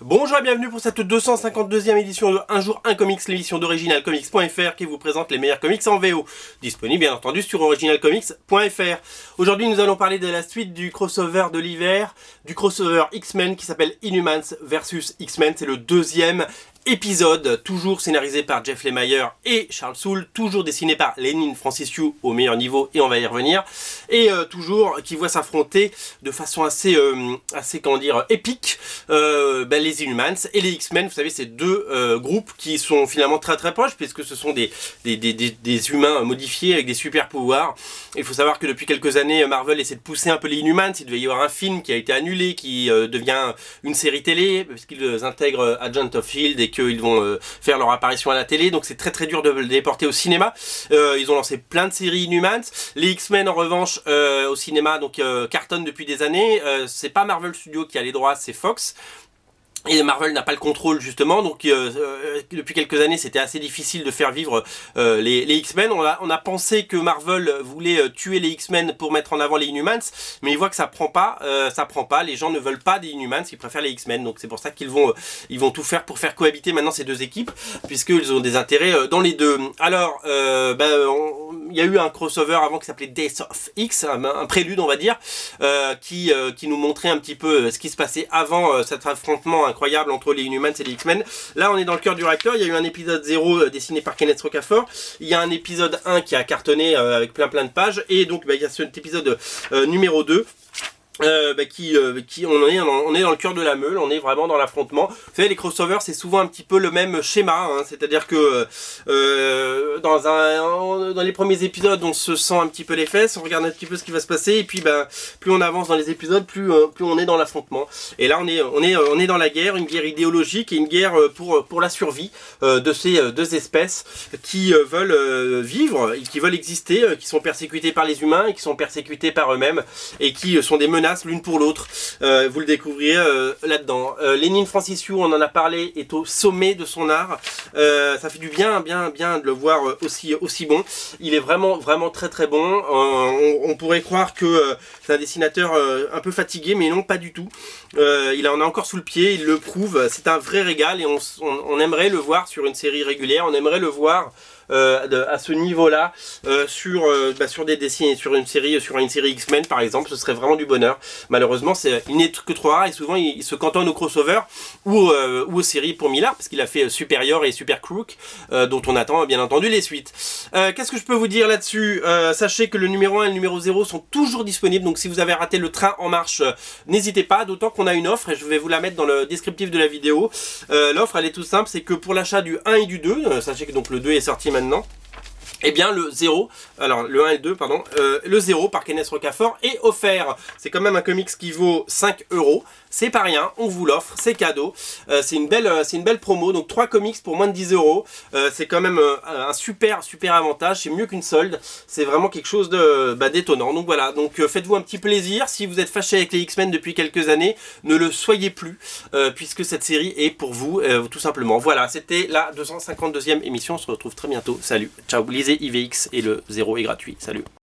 Bonjour et bienvenue pour cette 252e édition de Un jour un comics, l'émission d'originalcomics.fr qui vous présente les meilleurs comics en VO, disponible bien entendu sur originalcomics.fr. Aujourd'hui nous allons parler de la suite du crossover de l'hiver, du crossover X-Men qui s'appelle Inhumans vs X-Men, c'est le deuxième épisode, toujours scénarisé par Jeff Lemire et Charles Soule, toujours dessiné par Leinil Francisciu au meilleur niveau, et on va y revenir, et toujours qui voit s'affronter de façon assez comment dire, épique, les Inhumans et les X-Men. Vous savez, ces deux groupes qui sont finalement très proches, puisque ce sont des humains modifiés avec des super pouvoirs. Il faut savoir que depuis quelques années, Marvel essaie de pousser un peu les Inhumans. Il devait y avoir un film qui a été annulé, qui devient une série télé, parce qu'ils intègrent Agents of Shield et qu'ils vont faire leur apparition à la télé, donc c'est très dur de les porter au cinéma. Ils ont lancé plein de séries Inhumans. Les X-Men en revanche au cinéma donc cartonnent depuis des années. C'est pas Marvel Studios qui a les droits, c'est Fox. Et Marvel n'a pas le contrôle justement, donc depuis quelques années c'était assez difficile de faire vivre les X-Men. On a pensé que Marvel voulait tuer les X-Men pour mettre en avant les Inhumans, mais ils voient que ça prend pas, les gens ne veulent pas des Inhumans, ils préfèrent les X-Men, donc c'est pour ça qu'ils vont tout faire pour faire cohabiter maintenant ces deux équipes, puisqu'ils ont des intérêts dans les deux. Alors, il y a eu un crossover avant qui s'appelait Days of X, un prélude on va dire, qui nous montrait un petit peu ce qui se passait avant cet affrontement incroyable entre les Inhumans et les X-Men. Là on est dans le cœur du réacteur. Il y a eu un épisode 0 dessiné par Kenneth Rocafort, il y a un épisode 1 qui a cartonné avec plein de pages, et donc il y a cet épisode numéro 2 on est dans le cœur de la meule, on est vraiment dans l'affrontement. Vous savez, les crossovers c'est souvent un petit peu le même schéma, hein, c'est-à-dire que dans les premiers épisodes on se sent un petit peu les fesses, on regarde un petit peu ce qui va se passer, et puis plus on avance dans les épisodes, plus on est dans l'affrontement. Et là on est dans la guerre, une guerre idéologique et une guerre pour la survie de ces deux espèces qui veulent vivre, qui veulent exister, qui sont persécutées par les humains et qui sont persécutées par eux-mêmes, et qui sont des menaces l'une pour l'autre. Vous le découvrirez là-dedans. Leinil Francisciu, on en a parlé, est au sommet de son art. Ça fait du bien de le voir aussi bon. Il est vraiment très bon. On pourrait croire que c'est un dessinateur un peu fatigué, mais non, pas du tout. Il en a encore sous le pied, il le prouve. C'est un vrai régal, et on aimerait le voir sur une série régulière. On aimerait le voir à ce niveau-là sur des dessins, sur une série X-Men par exemple. Ce serait vraiment du bonheur. Malheureusement il n'est que trop rare, et souvent il se cantonne au crossover ou aux séries pour Millard, parce qu'il a fait Superior et Super Crook, dont on attend bien entendu les suites. Qu'est-ce que je peux vous dire là-dessus? Sachez que le numéro 1 et le numéro 0 sont toujours disponibles, donc si vous avez raté le train en marche, n'hésitez pas, d'autant qu'on a une offre, et je vais vous la mettre dans le descriptif de la vidéo. L'offre elle est tout simple, c'est que pour l'achat du 1 et du 2, sachez que donc le 2 est sorti maintenant, et bien le 0, alors le 1 et le 2 pardon, le 0 par Kenneth Rocafort est offert. C'est quand même un comics qui vaut 5 €, c'est pas rien, on vous l'offre, c'est cadeau. C'est une belle promo, donc 3 comics pour moins de 10 €. C'est quand même un super avantage, c'est mieux qu'une solde, c'est vraiment quelque chose d'étonnant. Donc voilà, donc faites-vous un petit plaisir. Si vous êtes fâché avec les X-Men depuis quelques années, ne le soyez plus, puisque cette série est pour vous, tout simplement. Voilà, c'était la 252e émission, on se retrouve très bientôt. Salut, ciao, lisez IVX et le 0 est gratuit, salut.